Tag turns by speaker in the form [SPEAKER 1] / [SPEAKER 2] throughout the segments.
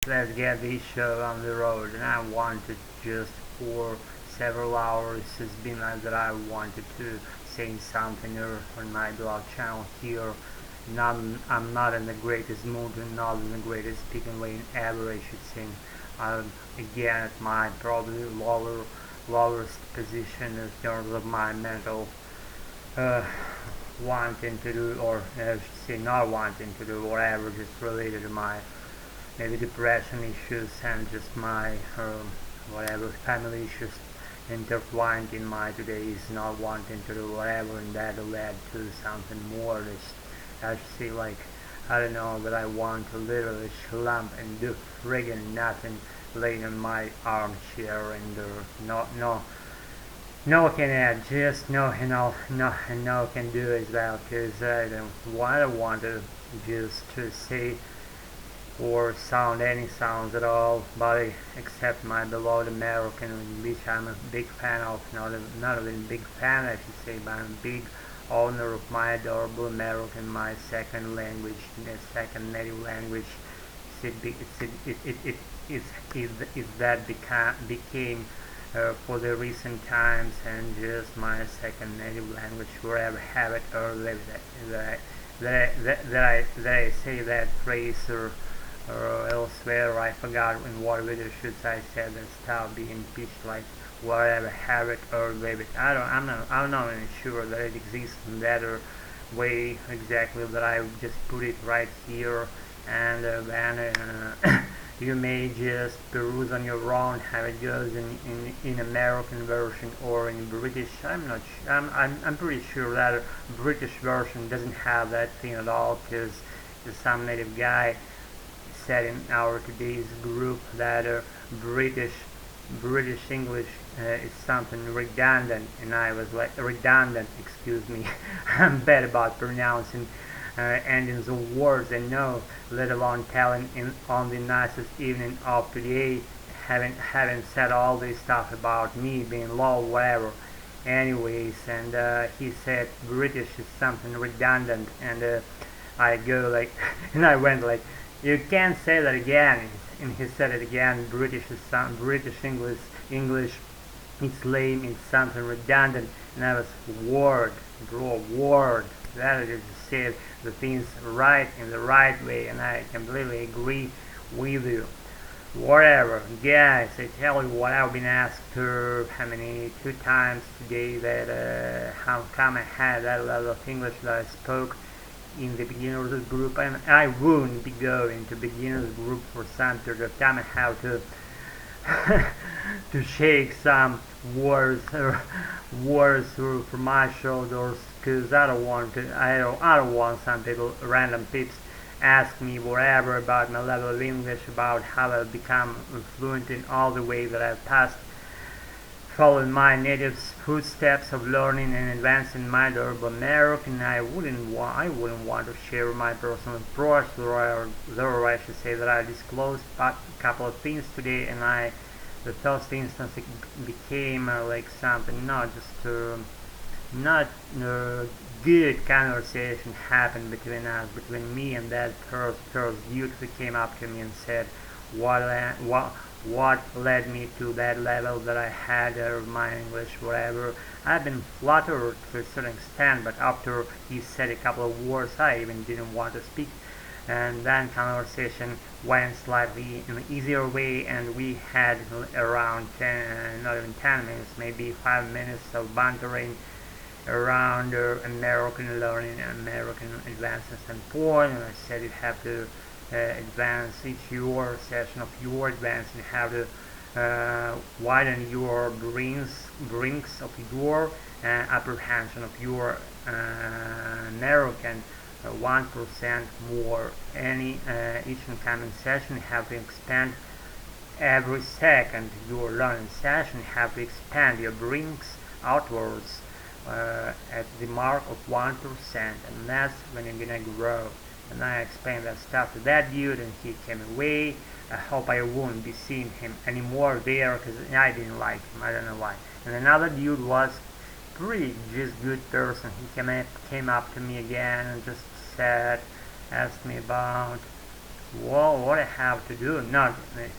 [SPEAKER 1] let's get this show on the road. And I wanted just for several hours, it's been like that I wanted to say something here on my blog channel here. Not, I'm not in the greatest mood and not in the greatest speaking way ever, I should think. Again, at my probably lowest position in terms of my mental uh, wanting to do, or I should say not wanting to do, whatever, just related to my maybe depression issues and just my whatever family issues intertwined in my today's not wanting to do whatever, and that led to something more. I should say, like, I don't know, that I want to literally slump and do friggin' nothing, laying in my armchair and no can add, just no and no can do as well, because I don't want to just to say or sound any sounds at all, but except my beloved American, which I'm a big fan of, not even big fan I should say, but I'm a big owner of my adorable American, my second language, second native language. Became for the recent times, and just my second native language wherever I have it or live that I say that phrase or elsewhere. I forgot in what video shoots I said and stop being pitched, like wherever have it or live it. I'm not even sure that it exists in that way exactly, that I just put it right here, and then you may just peruse on your own how it goes in American version or in British. I'm pretty sure that British version doesn't have that thing at all, because some native guy said in our today's group that British English is something redundant, and I was like, redundant, excuse me. I'm bad about pronouncing endings of words, and no, let alone telling on the nicest evening of today, having said all this stuff about me being low, whatever. Anyways, and he said British is something redundant, and I go like, and I went like, you can't say that again. And he said it again. British English, it's lame, it's something redundant. And I was word, bro, word. That is to say the things right in the right way, and I completely agree with you. Whatever, guys, I tell you what, I've been asked two times today that how come I had that level of English that I spoke in the beginners group, and I wouldn't be going to beginners group for some period of time. I have to to shake some words through from my shoulders, because I don't want some people, random peeps, ask me whatever about my level of English, about how I've become fluent in all the way that I've passed, following my native footsteps of learning and advancing my adorable American. I wouldn't want to share my personal approach, though I should say that I disclosed a couple of things today, and the first instance, it became like something not good conversation happened between us, between me and that first youth who came up to me and said what led me to that level that I had of my English, whatever. I've been flattered to a certain extent, but after he said a couple of words, I even didn't want to speak. And then conversation went slightly in an easier way, and we had around 10, not even 10 minutes, maybe 5 minutes of bantering around American learning and American advances and forth. And I said you have to advance each your session of your advance, and have to widen your brinks of your apprehension of your American 1% more. Each incoming session you have to expand every second your learning session. You have to expand your brinks outwards at the mark of 1%, and that's when you're gonna grow. And I explained that stuff to that dude, and he came away. I hope I won't be seeing him anymore there, because I didn't like him, I don't know why. And another dude was pretty just good person. He came up to me again and just asked me about well, what I have to do, not,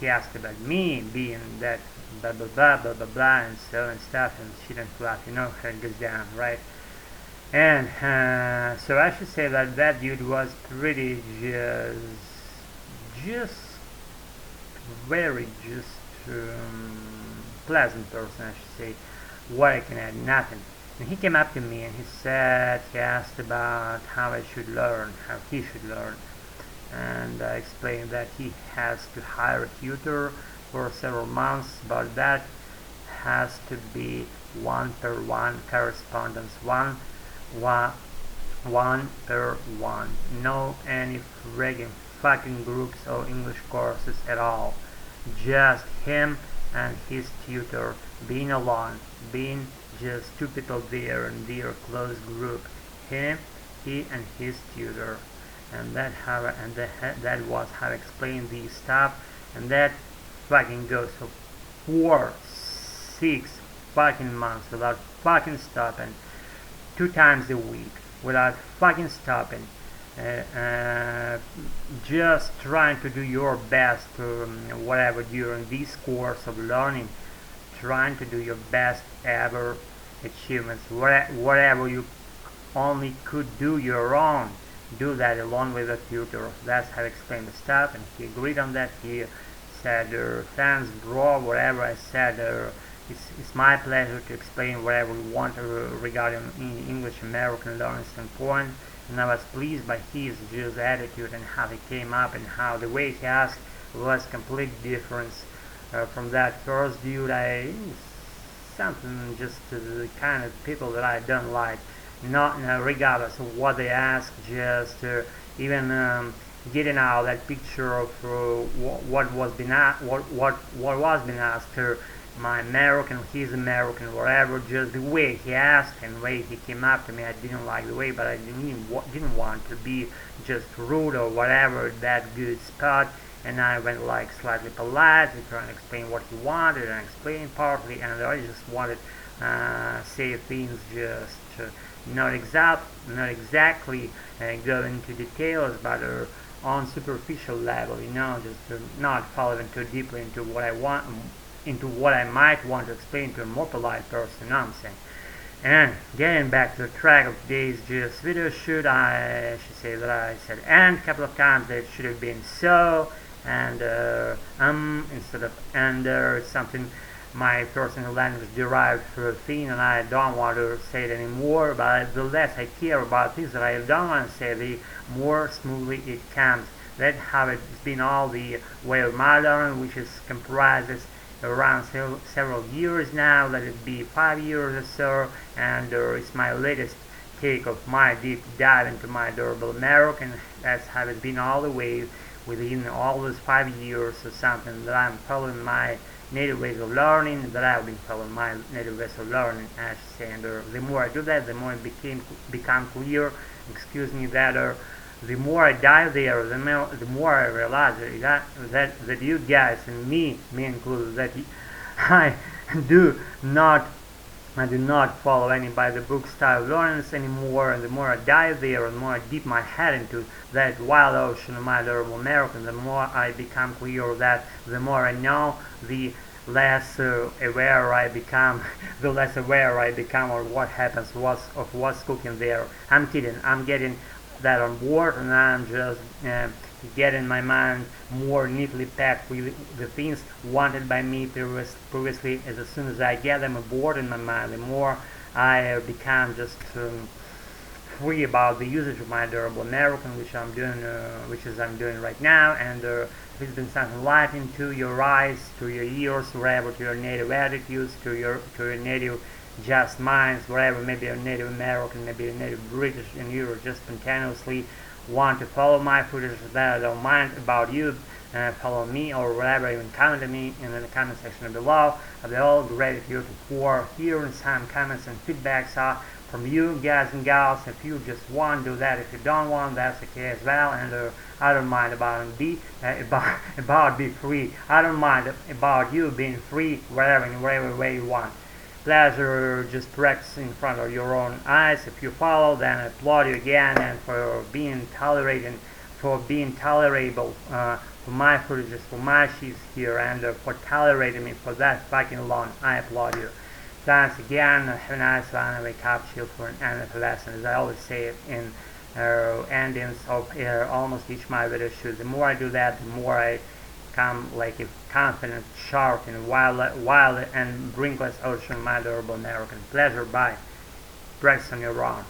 [SPEAKER 1] he asked about me being that blah blah blah blah blah blah and so and stuff, and she didn't laugh, how it goes down, right? And so I should say that that dude was pretty just very pleasant person, I should say. What I can add, nothing. And he came up to me and he asked about how I should learn, how he should learn. And I explained that he has to hire a tutor for several months, but that has to be one-per-one correspondence, one per one, no any friggin' fucking groups or English courses at all, just him and his tutor, being alone, being just two people there in their close group, he and his tutor. And that was how I explained the stuff, and that fucking goes for 4-6 fucking months without fucking stopping, 2 times a week without fucking stopping, just trying to do your best, whatever, during this course of learning, trying to do your best ever achievements, whatever you only could do your own, do that along with a tutor. That's how I explained the stuff, and he agreed on that. He said, thanks bro, whatever. I said, it's my pleasure to explain whatever you want regarding English American learning standpoint. And I was pleased by his just attitude and how he came up and how the way he asked was complete difference from that first dude. Something just the kind of people that I don't like. Not regardless of what they ask, just even getting out that picture of what was being asked. My American, he's American, whatever. Just the way he asked and the way he came up to me, I didn't like the way, but I didn't want to be just rude or whatever. That good spot, and I went like slightly polite, trying to explain what he wanted and explain partly, and I just wanted say things just. Not exactly go into details, but on superficial level, just not following too deeply into what I might want to explain to a more polite person, I'm saying. And getting back to the track of today's just video shoot, I should say that I said and a couple of times that it should have been so, and instead of and something my personal language derived thing, and I don't want to say it anymore, but the less I care about things that I don't want to say, the more smoothly it comes. That's how it's been all the way of my learning, which comprises around several years now, let it be 5 years or so, and it's my latest take of my deep dive into my durable American. That's how it's been all the way within all those 5 years or something, that I'm following my native ways of learning, that I've been following my native ways of learning, I should say. And the more I do that, the more it become clear, that the more I dive there, the more I realize that you guys and me included, that I do not follow any by the book style learnings anymore, and the more I dive there and the more I dip my head into that wild ocean of my durable American, the more I become clear that the more I know, the less aware I become, of what happens, of what's cooking there. I'm kidding, I'm getting that on board, and I'm just getting my mind more neatly packed with the things wanted by me previously. As soon as I get them aboard in my mind, the more I become just free about the usage of my durable American, which I'm doing right now. And if it's been something light into your eyes, to your ears, wherever, to your native attitudes, to your native just minds, wherever, maybe a Native American, maybe a Native British, and you're just spontaneously want to follow my footage, that I don't mind about you, follow me or whatever, even comment to me in the comment section below. I'll be all gratitude for hearing some comments and feedbacks from you guys and gals. If you just want to do that, if you don't want, that's okay as well. And I don't mind about be free. I don't mind about you being free wherever, in whatever way you want. Pleasure just practice in front of your own eyes. If you follow, then I applaud you again, and for being tolerating for being tolerable, for my footages, for my sheets here, and for tolerating me for that fucking long. I applaud you. Thanks again. Have a nice one. I wake up, chill for an end of the lesson. As I always say it in endings of almost each my video shoot. The more I do that, the more I come like a confident, sharp, and wild and brinkless ocean, my adorable American. Pleasure. Bye. Press on your wrong.